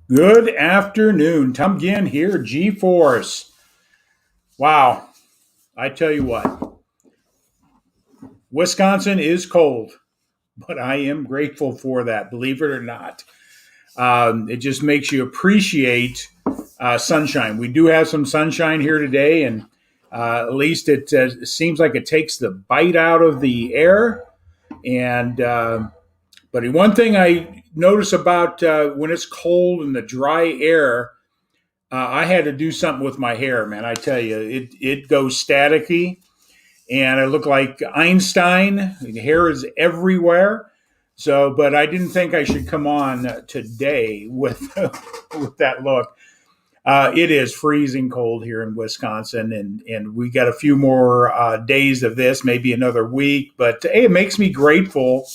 Good afternoon. Tom Ginn here, G-Force. Wow, I tell you what, Wisconsin is cold, but I am grateful for that, believe it or not. It just makes you appreciate sunshine. We do have some sunshine here today, and at least it seems like it takes the bite out of the air. And but one thing I notice about when it's cold and the dry air, I had to do something with my hair, man. I tell you, it goes staticky, and I look like Einstein. The hair is everywhere. So, but I didn't think I should come on today with with that look. It is freezing cold here in Wisconsin, and we got a few more days of this, maybe another week. But hey, it makes me grateful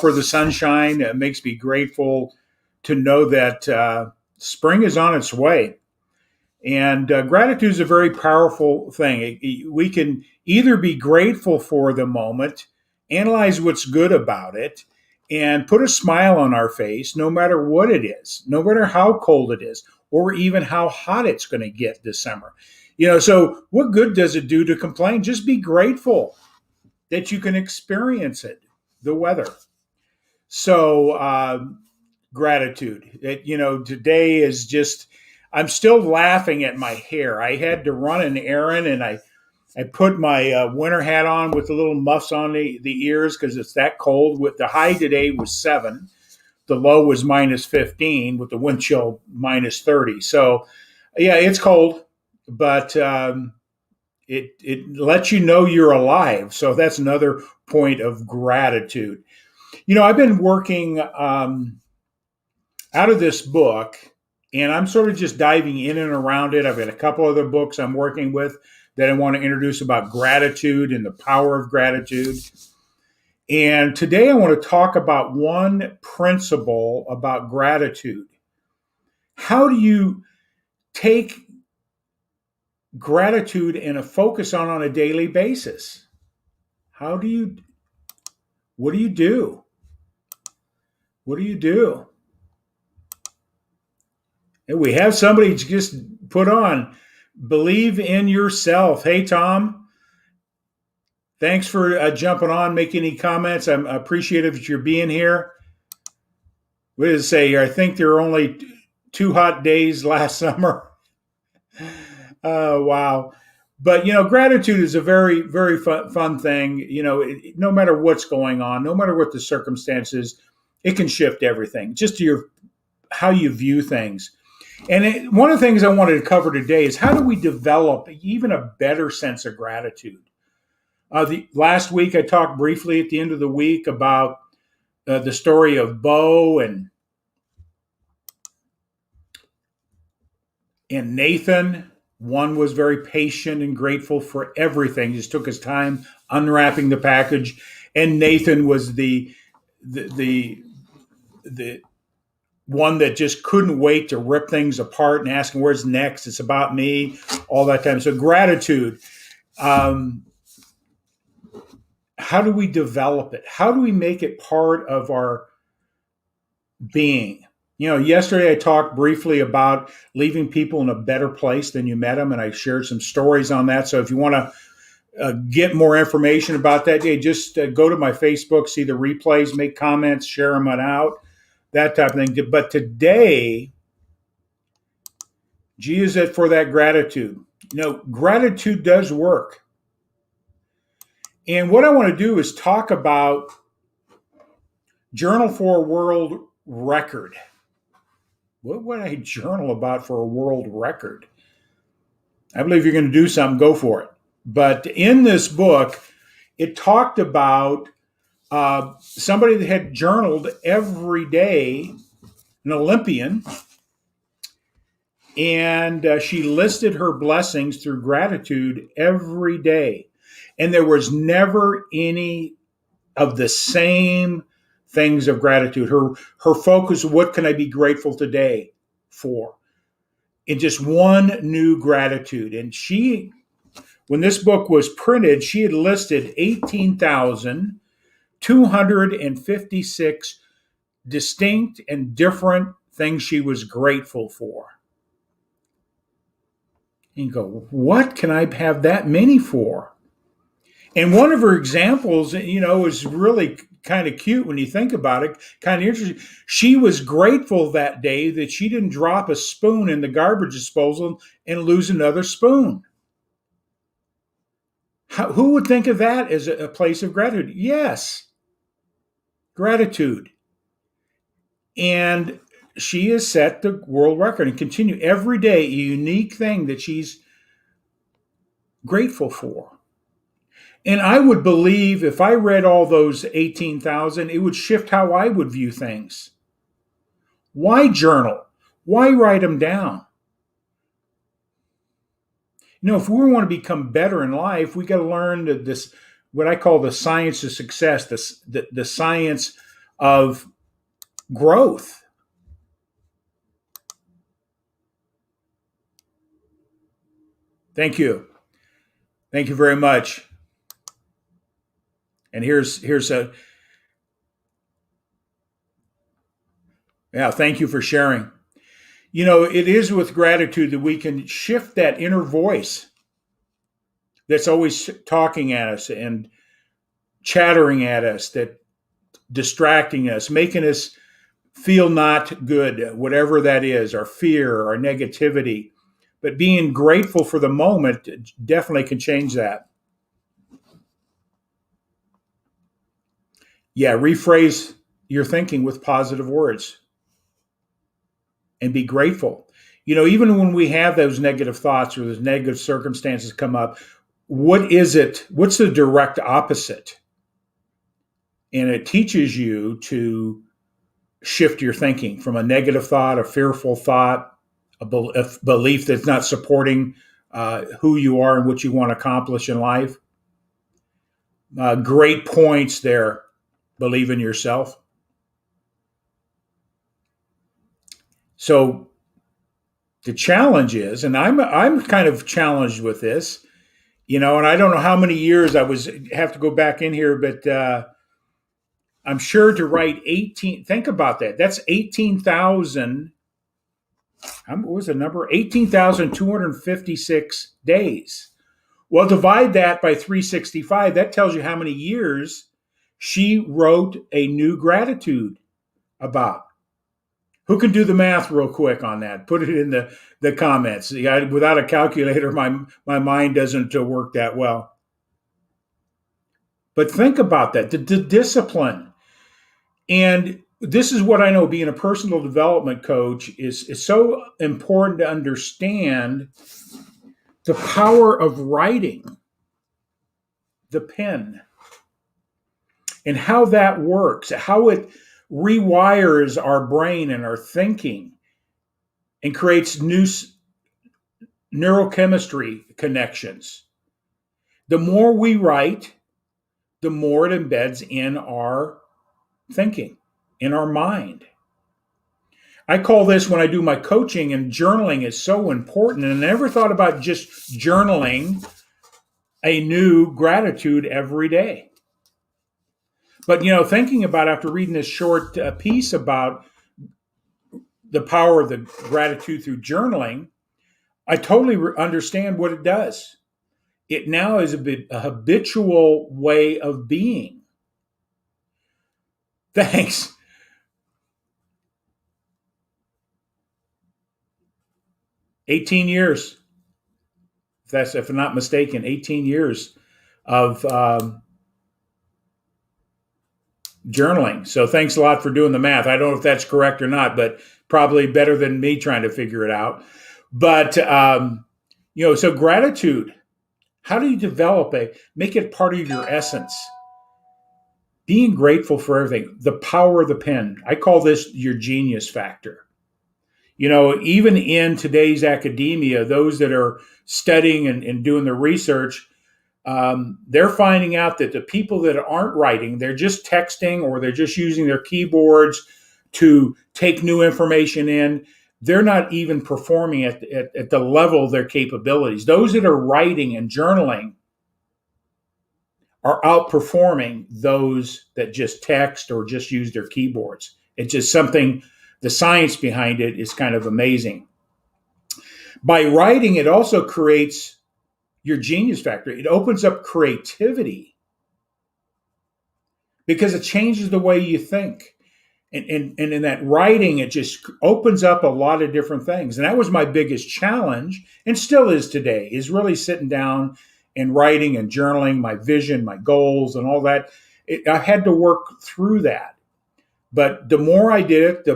for the sunshine. It makes me grateful to know that spring is on its way. And gratitude is a very powerful thing. We can either be grateful for the moment, analyze what's good about it, and put a smile on our face no matter what it is, no matter how cold it is, or even how hot it's going to get this summer. So what good does it do to complain? Just be grateful that you can experience it, the weather. So, gratitude. Today is just, I'm still laughing at my hair. I had to run an errand, and I put my winter hat on with the little muffs on the ears because it's that cold. With the high today was 7. The low was minus 15 with the wind chill minus 30. So, yeah, it's cold, but it lets you know you're alive. So that's another point of gratitude. I've been working out of this book, and I'm sort of just diving in and around it. I've got a couple other books I'm working with that I want to introduce about gratitude and the power of gratitude. And today I want to talk about one principle about gratitude. How do you take gratitude and a focus on a daily basis? What do you do? What do you do? And we have somebody just put on, believe in yourself. Hey, Tom, thanks for jumping on, making any comments. I'm appreciative that you're being here. What does it say here? I think there were only 2 hot days last summer. Wow. But, gratitude is a very, very fun thing. No matter what's going on, no matter what the circumstances, it can shift everything just to how you view things. And one of the things I wanted to cover today is how do we develop even a better sense of gratitude? Last week, I talked briefly at the end of the week about the story of Bo and Nathan. One was very patient and grateful for everything, just took his time unwrapping the package. And Nathan was the one that just couldn't wait to rip things apart and asking where's next. It's about me, all that time. So gratitude. How do we develop it? How do we make it part of our being? Yesterday I talked briefly about leaving people in a better place than you met them, and I shared some stories on that. So if you want to get more information about that, just go to my Facebook, see the replays, make comments, share them out, that type of thing. But today, G is it for that gratitude. Gratitude does work. And what I want to do is talk about journal for a world record. What would I journal about for a world record? I believe you're going to do something, go for it. But in this book, it talked about somebody that had journaled every day, an Olympian, and she listed her blessings through gratitude every day. And there was never any of the same things of gratitude. Her focus, what can I be grateful today for? And just one new gratitude. And when this book was printed, she had listed 18,256 distinct and different things she was grateful for. And you go, what can I have that many for? And one of her examples, is really kind of cute when you think about it, kind of interesting. She was grateful that day that she didn't drop a spoon in the garbage disposal and lose another spoon. Who would think of that as a place of gratitude? Yes, gratitude. And she has set the world record and continue every day a unique thing that she's grateful for. And I would believe if I read all those 18,000, it would shift how I would view things. Why journal? Why write them down? If we want to become better in life, we got to learn this, what I call the science of success, the science of growth. Thank you. Thank you very much. And here's a, thank you for sharing. It is with gratitude that we can shift that inner voice that's always talking at us and chattering at us, that distracting us, making us feel not good, whatever that is, our fear, our negativity. But being grateful for the moment definitely can change that. Yeah, rephrase your thinking with positive words and be grateful. Even when we have those negative thoughts or those negative circumstances come up, what is it? What's the direct opposite? And it teaches you to shift your thinking from a negative thought, a fearful thought, a belief that's not supporting who you are and what you want to accomplish in life. Great points there. Believe in yourself. So the challenge is, and I'm kind of challenged with this, and I don't know how many years have to go back in here, but I'm sure to write 18. Think about that. That's 18,000. What was the number? 18,256 days. Well, divide that by 365. That tells you how many years she wrote a new gratitude about. Who can do the math real quick on that? Put it in the comments. Without a calculator, my mind doesn't work that well. But think about that, the discipline. And this is what I know, being a personal development coach is so important to understand the power of writing, the pen, and how that works, how it rewires our brain and our thinking and creates new neurochemistry connections. The more we write, the more it embeds in our thinking, in our mind. I call this, when I do my coaching, and journaling is so important. And I never thought about just journaling a new gratitude every day. But, thinking about, after reading this short piece about the power of the gratitude through journaling, I totally understand what it does. It now is a habitual way of being. Thanks. $18 years. If I'm not mistaken, 18 years of journaling. So thanks a lot for doing the math. I don't know if that's correct or not, but probably better than me trying to figure it out. But, so gratitude, how do you develop make it part of your essence? Being grateful for everything, the power of the pen. I call this your genius factor. Even in today's academia, those that are studying and doing the research, they're finding out that the people that aren't writing, they're just texting or they're just using their keyboards to take new information in. They're not even performing at the level of their capabilities. Those that are writing and journaling are outperforming those that just text or just use their keyboards. It's just something the science behind it is kind of amazing. By writing, it also creates your genius factor. It opens up creativity because it changes the way you think. And in that writing, it just opens up a lot of different things. And that was my biggest challenge, and still is today, is really sitting down and writing and journaling my vision, my goals, and all that. I had to work through that. But the more I did it,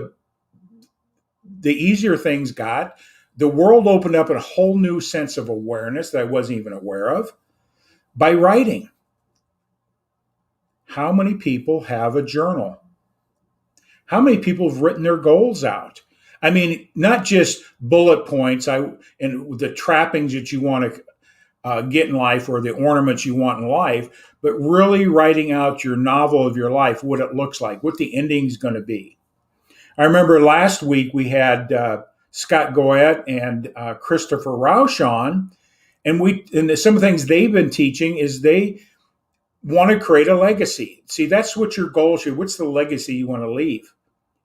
the easier things got. The world opened up in a whole new sense of awareness that I wasn't even aware of by writing. How many people have a journal? How many people have written their goals out? I mean, not just bullet points and the trappings that you want to get in life or the ornaments you want in life, but really writing out your novel of your life, what it looks like, what the ending's going to be. I remember last week we had Scott Goyette and Christopher Rausch on, and some of the things they've been teaching is they want to create a legacy. See, that's what your goal should. What's the legacy you want to leave?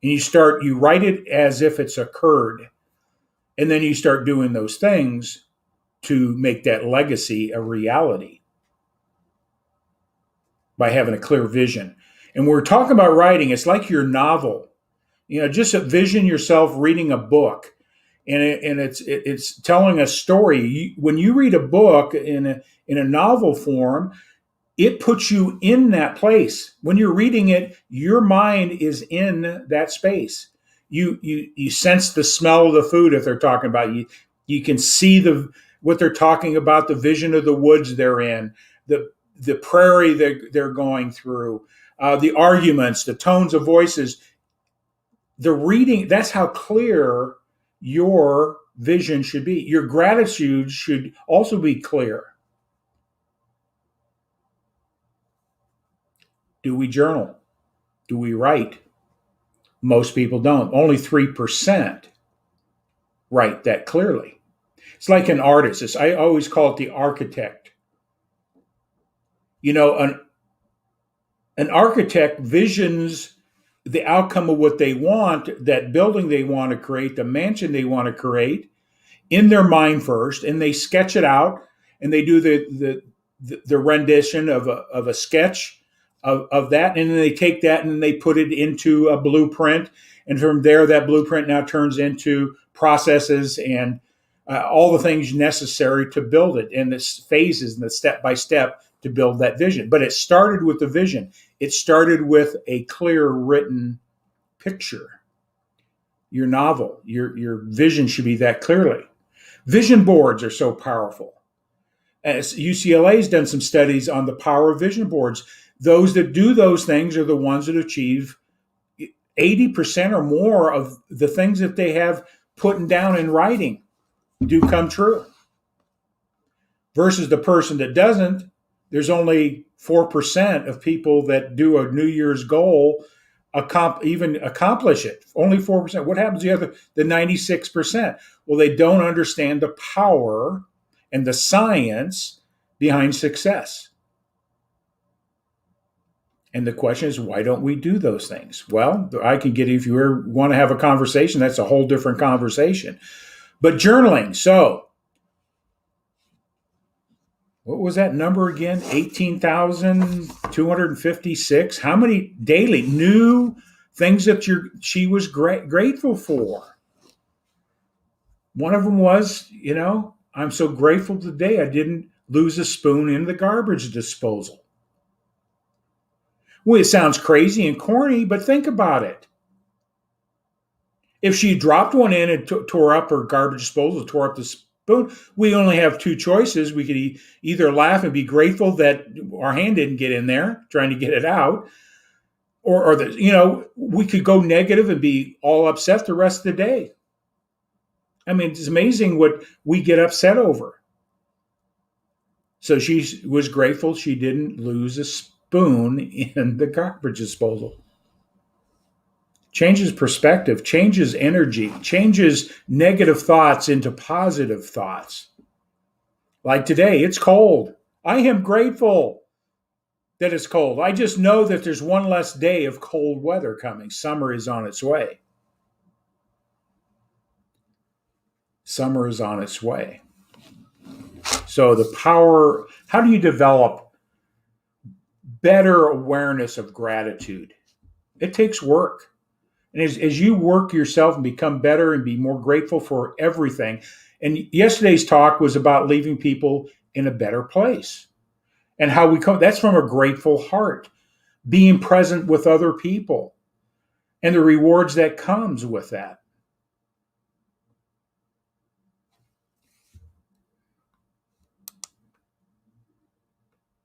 And you write it as if it's occurred. And then you start doing those things to make that legacy a reality by having a clear vision. And when we're talking about writing, it's like your novel. Just envision yourself reading a book, and it's telling a story. When you read a book in a novel form, it puts you in that place. When you're reading it, your mind is in that space. You sense the smell of the food if they're talking about you. You can see what they're talking about, the vision of the woods they're in, the prairie they're going through, the arguments, the tones of voices. The reading, that's how clear your vision should be. Your gratitude should also be clear. Do we journal? Do we write? Most people don't. Only 3% write that clearly. It's like an artist. I always call it the architect. An architect visions the outcome of what they want, that building they want to create, the mansion they want to create, in their mind first, and they sketch it out, and they do the rendition of a sketch of that, and then they take that and they put it into a blueprint, and from there that blueprint now turns into processes and all the things necessary to build it, and the phases and the step by step to build that vision. But it started with the vision. It started with a clear written picture. Your novel, your vision should be that clearly. Vision boards are so powerful. As UCLA has done some studies on the power of vision boards. Those that do those things are the ones that achieve 80% or more of the things that they have put down in writing do come true. Versus the person that doesn't, there's only 4% of people that do a New Year's goal even accomplish it. Only 4%. What happens to the 96%? Well, they don't understand the power and the science behind success. And the question is, why don't we do those things? Well, I can get, if you want to have a conversation, that's a whole different conversation. But journaling, so what was that number again? 18,256. How many daily new things that she was grateful for? One of them was, I'm so grateful today I didn't lose a spoon in the garbage disposal. Well, it sounds crazy and corny, but think about it. If she dropped one in and tore up her garbage disposal, tore up the spoon, we only have two choices. We could either laugh and be grateful that our hand didn't get in there trying to get it out, or we could go negative and be all upset the rest of the day. I mean, it's amazing what we get upset over. So she was grateful she didn't lose a spoon in the garbage disposal. Changes perspective, changes energy, changes negative thoughts into positive thoughts. Like today, it's cold. I am grateful that it's cold. I just know that there's one less day of cold weather coming. Summer is on its way. Summer is on its way. So the power, how do you develop better awareness of gratitude? It takes work. And as you work yourself and become better and be more grateful for everything, and yesterday's talk was about leaving people in a better place and how we come, that's from a grateful heart, being present with other people and the rewards that comes with that.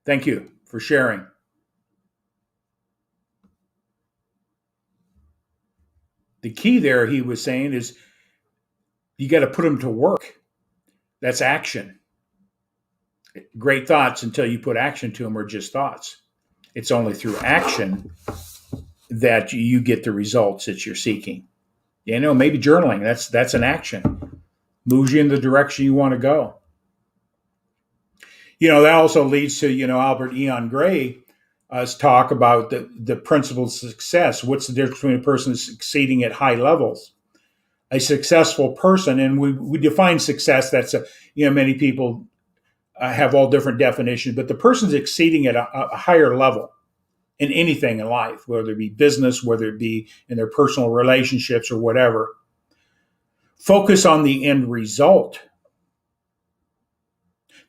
Thank you for sharing. The key there, he was saying, is you got to put them to work. That's action. Great thoughts until you put action to them are just thoughts. It's only through action that you get the results that you're seeking. You know, maybe journaling, that's an action. Moves you in the direction you want to go. You know, that also leads to, Albert Eon Gray talk about the principle of success. What's the difference between a person succeeding at high levels? A successful person, and we define success, many people have all different definitions, but the person's exceeding at a higher level in anything in life, whether it be business, whether it be in their personal relationships or whatever. Focus on the end result.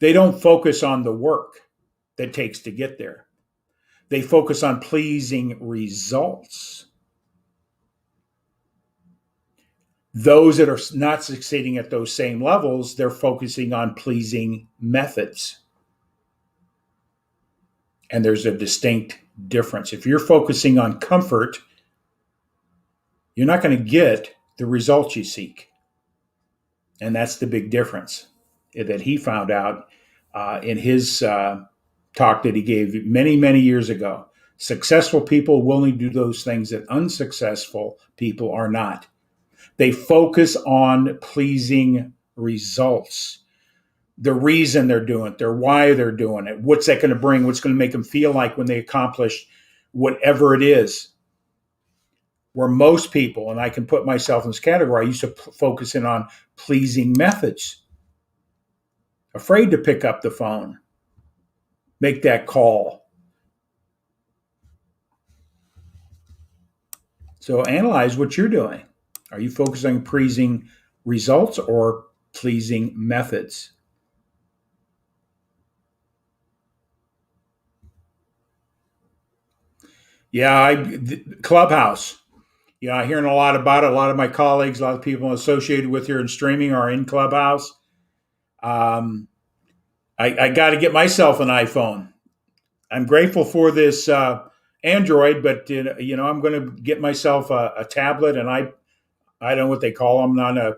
They don't focus on the work that takes to get there. They focus on pleasing results. Those that are not succeeding at those same levels, they're focusing on pleasing methods. And there's a distinct difference. If you're focusing on comfort, you're not going to get the results you seek. And that's the big difference that he found out in his talk that he gave many, many years ago. Successful people will only do those things that unsuccessful people are not. They focus on pleasing results. The reason they're doing it, their why they're doing it, what's that going to bring, what's going to make them feel like when they accomplish whatever it is. Where most people, and I can put myself in this category, I used to focus in on pleasing methods. Afraid to pick up the phone, make that call. So analyze what you're doing. Are you focusing on pleasing results or pleasing methods? Yeah, Clubhouse. Yeah, I'm hearing a lot about it. A lot of my colleagues, a lot of people associated with here in streaming are in Clubhouse. I got to get myself an iPhone. I'm grateful for this Android, but I'm going to get myself a tablet, and I don't know what they call them. I'm not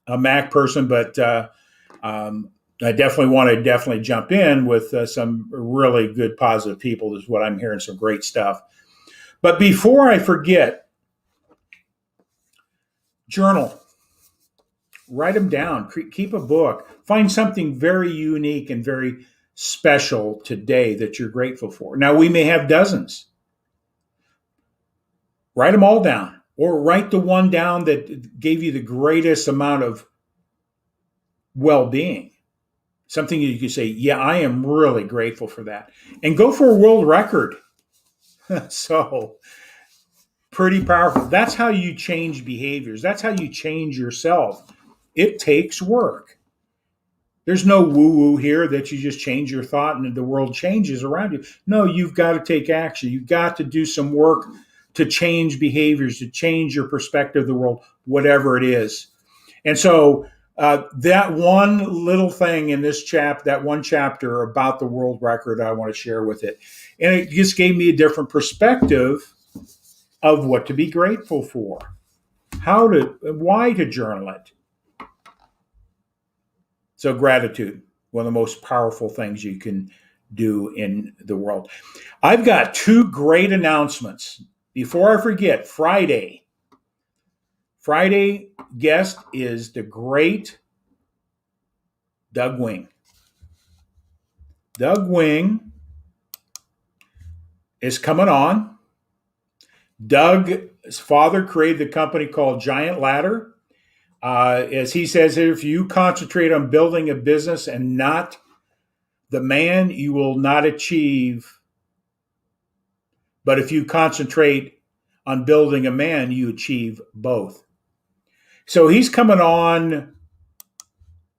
a Mac person, but I definitely want to jump in with some really good positive people. Is what I'm hearing. Some great stuff. But before I forget, journal. Write them down. Keep a book. Find something very unique and very special today that you're grateful for. Now, we may have dozens. Write them all down, or write the one down that gave you the greatest amount of well-being. Something you could say, yeah, I am really grateful for that. And go for a world record. So, pretty powerful. That's how you change behaviors. That's how you change yourself. It takes work. There's no woo-woo here that you just change your thought and the world changes around you. No, you've got to take action. You've got to do some work to change behaviors, to change your perspective of the world, whatever it is. And so that one little thing in this that one chapter about the world record, I want to share with it. And it just gave me a different perspective of what to be grateful for, why to journal it. So gratitude, one of the most powerful things you can do in the world. I've got two great announcements. Before I forget, Friday guest is the great Doug Wing. Doug Wing is coming on. Doug's father created the company called Giant Ladder, As he says, if you concentrate on building a business and not the man, you will not achieve. But if you concentrate on building a man, you achieve both. So he's coming on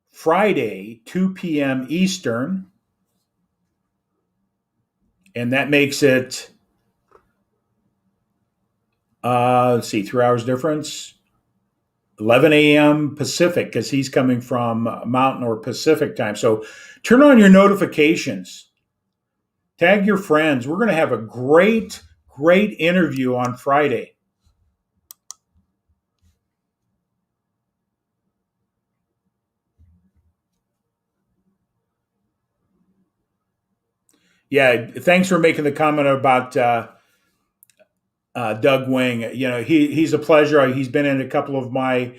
Friday, 2 p.m. Eastern. And that makes it, let's see, 3 hours difference. 11 a.m. Pacific, because he's coming from Mountain or Pacific time. So turn on your notifications. Tag your friends. We're going to have a great interview on Friday. Yeah, thanks for making the comment about Doug Wing. You know, he's a pleasure. He's been in a couple of my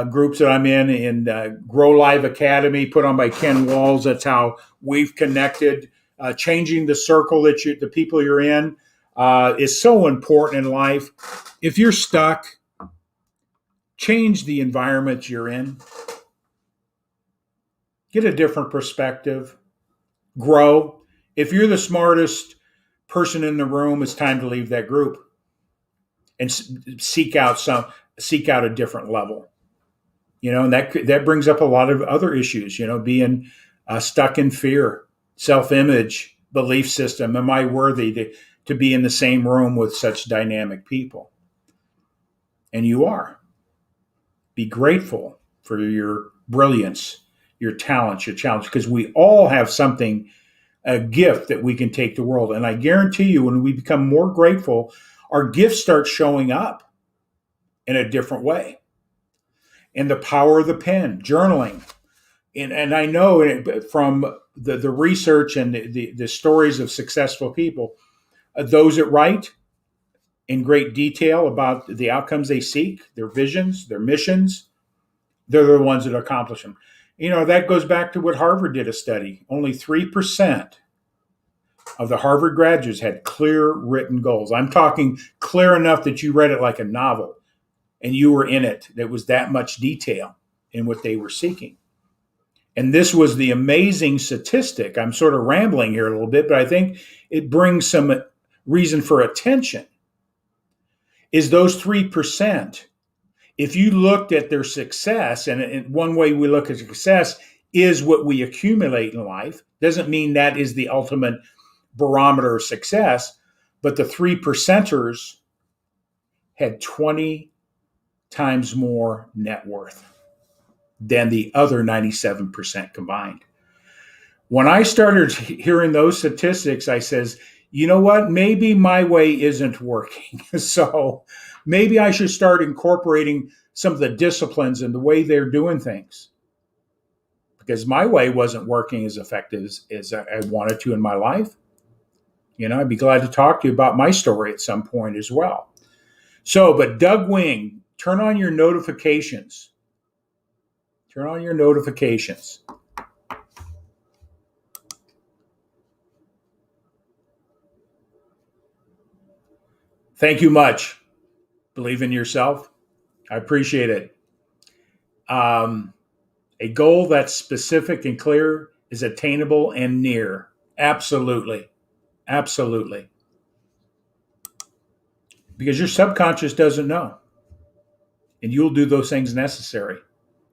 groups that I'm in Grow Live Academy, put on by Ken Walls. That's how we've connected. Changing the circle the people you're in is so important in life. If you're stuck, change the environment you're in. Get a different perspective. Grow. If you're the smartest person in the room, it's time to leave that group and seek out a different level. You know, and that brings up a lot of other issues. You know, being stuck in fear, self-image, belief system. Am I worthy to be in the same room with such dynamic people? And you are. Be grateful for your brilliance, your talents, your challenge, because we all have something, a gift that we can take to the world. And I guarantee you, when we become more grateful, our gifts start showing up in a different way. And the power of the pen, journaling. And I know from the research and the stories of successful people, those that write in great detail about the outcomes they seek, their visions, their missions, they're the ones that accomplish them. You know, that goes back to what Harvard did a study. Only 3% of the Harvard graduates had clear written goals. I'm talking clear enough that you read it like a novel and you were in it. There was that much detail in what they were seeking. And this was the amazing statistic. I'm sort of rambling here a little bit, but I think it brings some reason for attention. Is those 3%, if you looked at their success, and one way we look at success is what we accumulate in life, doesn't mean that is the ultimate barometer of success, but the 3%ers had 20 times more net worth than the other 97% combined. When I started hearing those statistics, I says, you know what? Maybe my way isn't working. So maybe I should start incorporating some of the disciplines and the way they're doing things. Because my way wasn't working as effective as I wanted to in my life. You know, I'd be glad to talk to you about my story at some point as well. So, but Doug Wing, turn on your notifications. Turn on your notifications. Thank you much. Believe in yourself. I appreciate it. A goal that's specific and clear is attainable and near. Absolutely. Absolutely. Because your subconscious doesn't know. And you'll do those things necessary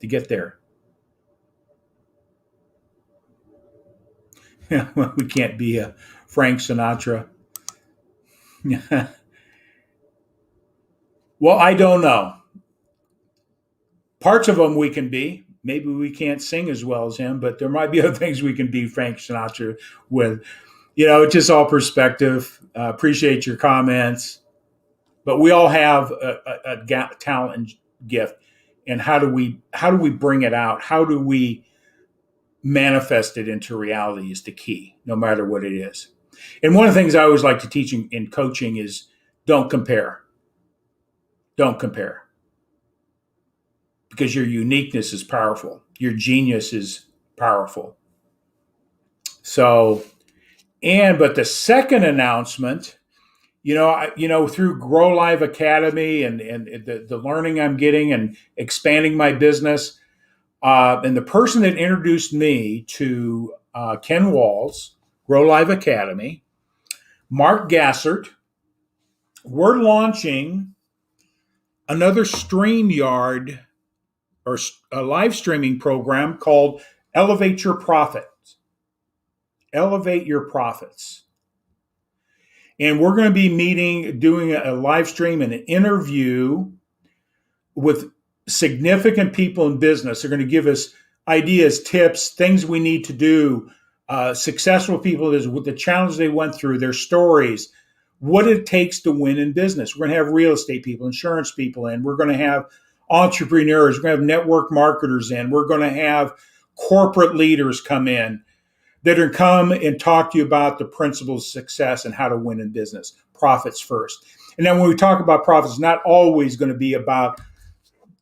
to get there. We can't be a Frank Sinatra. Well, I don't know. Parts of them we can be. Maybe we can't sing as well as him, but there might be other things we can be Frank Sinatra with. You know, it's just all perspective. Appreciate your comments. But we all have a talent and gift. And how do we bring it out? How do we manifest it into reality is the key, no matter what it is. And one of the things I always like to teach in coaching is don't compare. Don't compare. Because your uniqueness is powerful. Your genius is powerful. So, but the second announcement, through Grow Live Academy and the learning I'm getting and expanding my business, and the person that introduced me to Ken Walls, Grow Live Academy, Mark Gassert, we're launching another StreamYard or a live streaming program called Elevate Your Profits. Elevate Your Profits. And we're going to be doing a live stream and an interview with significant people in business. They're going to give us ideas, tips, things we need to do, successful people with the challenge they went through, their stories, what it takes to win in business. We're going to have real estate people, insurance people in. We're going to have entrepreneurs. We're going to have network marketers in. We're going to have corporate leaders come in that are come and talk to you about the principles of success and how to win in business. Profits first. And then when we talk about profits, it's not always going to be about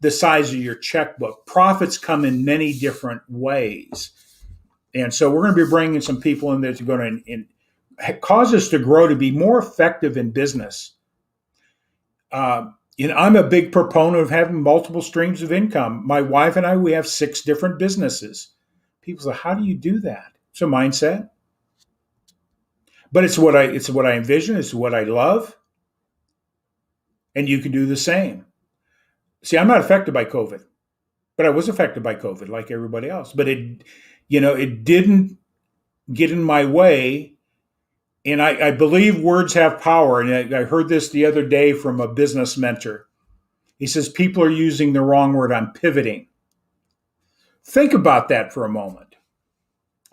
the size of your checkbook. Profits come in many different ways. And so we're going to be bringing some people in there to go and cause us to grow, to be more effective in business. I'm a big proponent of having multiple streams of income. My wife and I, we have 6 different businesses. People say, how do you do that? It's a mindset. But it's what I envision. It's what I love. And you can do the same. See, I'm not affected by COVID, but I was affected by COVID like everybody else. But it didn't get in my way. And I believe words have power. And I heard this the other day from a business mentor. He says, people are using the wrong word. I'm pivoting. Think about that for a moment.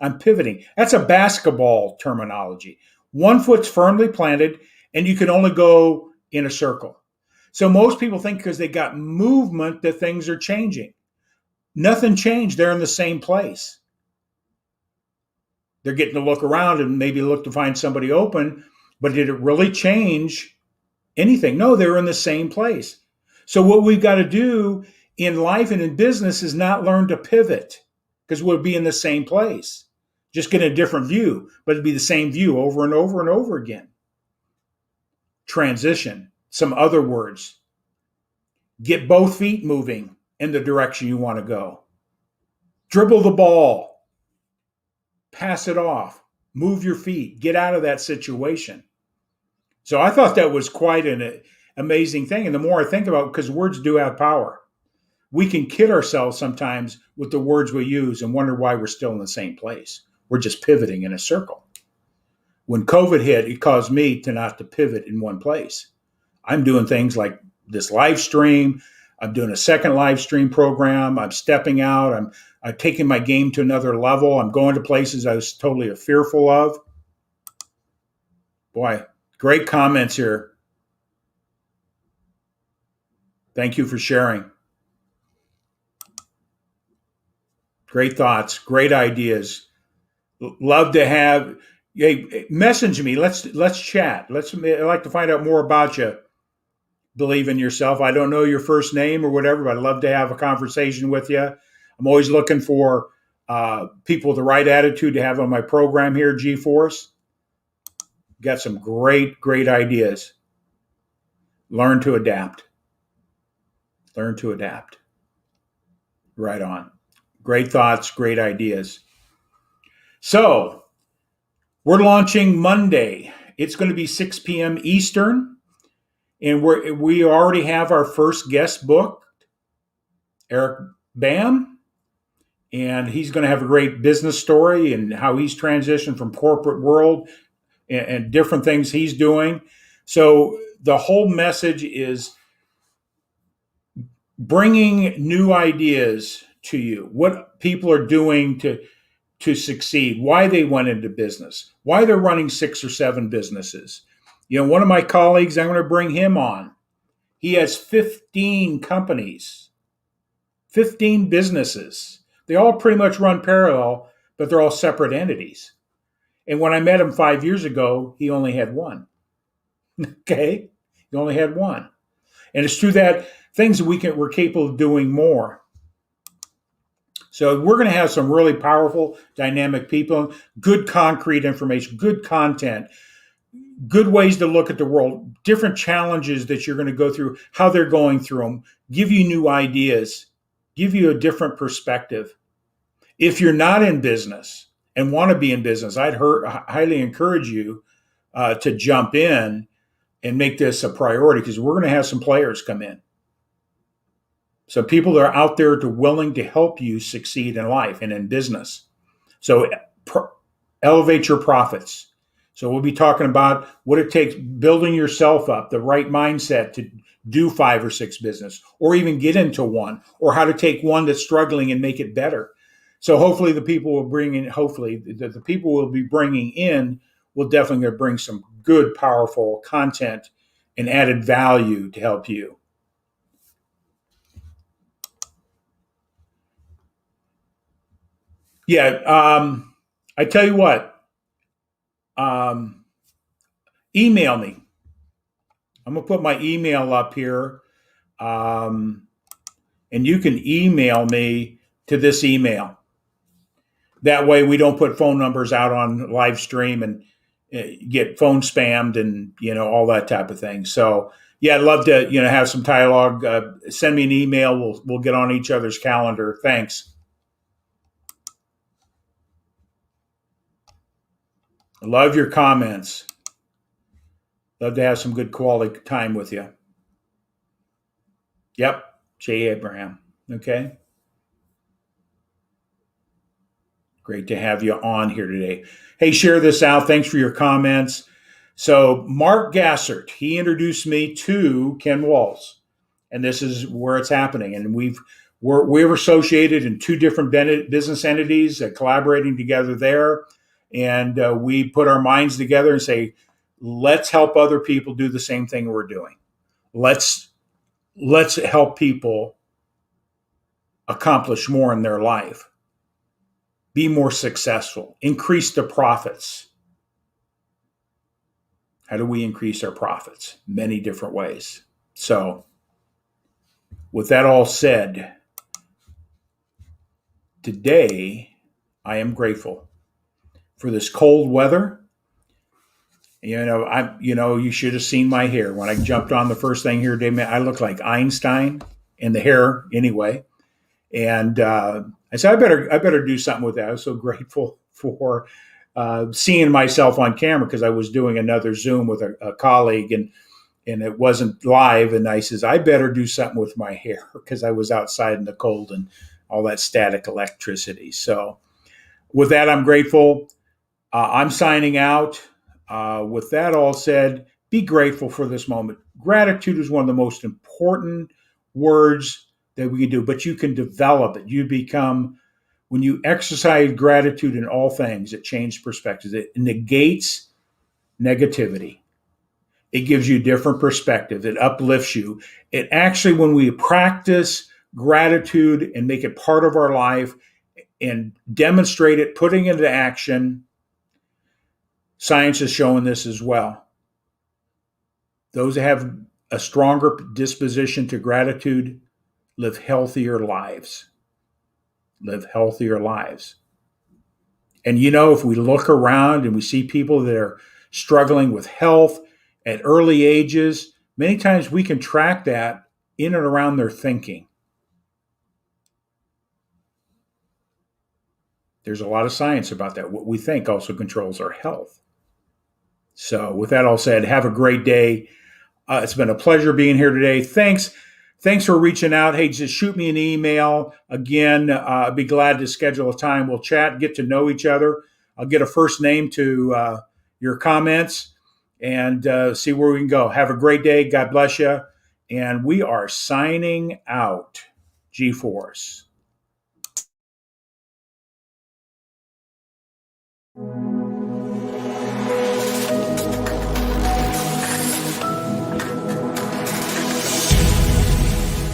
I'm pivoting. That's a basketball terminology. One foot's firmly planted, and you can only go in a circle. So most people think because they got movement that things are changing. Nothing changed. They're in the same place. They're getting to look around and maybe look to find somebody open, but did it really change anything? No, they're in the same place. So what we've got to do in life and in business is not learn to pivot, because we'll be in the same place. Just get a different view, but it'd be the same view over and over and over again. Transition, some other words. Get both feet moving in the direction you want to go. Dribble the ball. Pass it off. Move your feet. Get out of that situation. So I thought that was quite an amazing thing. And the more I think about it, because words do have power, we can kid ourselves sometimes with the words we use and wonder why we're still in the same place. We're just pivoting in a circle. When COVID hit, it caused me not to pivot in one place. I'm doing things like this live stream. I'm doing a second live stream program. I'm stepping out. I'm taking my game to another level. I'm going to places I was totally fearful of. Boy, great comments here. Thank you for sharing. Great thoughts, great ideas. Love to have. Hey, message me. Let's chat. I'd like to find out more about you. Believe in yourself. I don't know your first name or whatever, but I'd love to have a conversation with you. I'm always looking for people with the right attitude to have on my program here, G-Force. Got some great ideas. Learn to adapt. Learn to adapt. Right on. Great thoughts, great ideas. So, we're launching Monday. It's going to be 6 p.m. Eastern. And we already have our first guest booked, Eric Bam. And he's going to have a great business story and how he's transitioned from corporate world and different things he's doing. So the whole message is bringing new ideas to you, what people are doing to succeed, why they went into business, why they're running 6 or 7 businesses. One of my colleagues, I'm going to bring him on. He has 15 companies, 15 businesses. They all pretty much run parallel, but they're all separate entities. And when I met him 5 years ago, he only had one. Okay? He only had one. And it's true that things that we're capable of doing more. So we're going to have some really powerful, dynamic people, good concrete information, good content. good ways to look at the world, different challenges that you're going to go through, how they're going through them, give you new ideas, give you a different perspective. If you're not in business and want to be in business, highly encourage you to jump in and make this a priority, because we're going to have some players come in. So people that are out there to willing to help you succeed in life and in business. So elevate your profits. So we'll be talking about what it takes, building yourself up, the right mindset to do 5 or 6 business, or even get into one, or how to take one that's struggling and make it better. So hopefully the people will the people will be bringing in will definitely bring some good, powerful content and added value to help you. Yeah. I tell you what, um, email me. I'm going to put my email up here. And you can email me to this email. That way we don't put phone numbers out on live stream and get phone spammed and, all that type of thing. So yeah, I'd love to, have some dialogue. Send me an email. We'll get on each other's calendar. Thanks. I love your comments. Love to have some good quality time with you. Yep. Jay Abraham. Okay. Great to have you on here today. Hey, share this out. Thanks for your comments. So Mark Gassert, he introduced me to Ken Walls, and this is where it's happening. And we're associated in 2 different business entities, collaborating together there, and we put our minds together and say, let's help other people do the same thing we're doing. Let's help people accomplish more in their life, be more successful, increase the profits. How do we increase our profits? Many different ways. So, with that all said, today I am grateful for this cold weather. You should have seen my hair when I jumped on the first thing here today. I look like Einstein in the hair anyway. And I said, I better do something with that. I was so grateful for seeing myself on camera, because I was doing another Zoom with a colleague, and it wasn't live. And I says, I better do something with my hair, because I was outside in the cold and all that static electricity. So with that, I'm grateful. I'm signing out. With that all said, be grateful for this moment. Gratitude is one of the most important words that we can do, but you can develop it. When you exercise gratitude in all things, it changes perspectives. It negates negativity. It gives you different perspective. It uplifts you. It actually, when we practice gratitude and make it part of our life and demonstrate it, putting it into action, science is showing this as well. Those that have a stronger disposition to gratitude live healthier lives. Live healthier lives. And if we look around and we see people that are struggling with health at early ages, many times we can track that in and around their thinking. There's a lot of science about that. What we think also controls our health. So with that all said, have a great day. It's been a pleasure being here today. Thanks for reaching out. Hey, just shoot me an email. Again, I'd be glad to schedule a time. We'll chat, get to know each other. I'll get a first name to your comments and see where we can go. Have a great day. God bless you. And we are signing out. G-Force.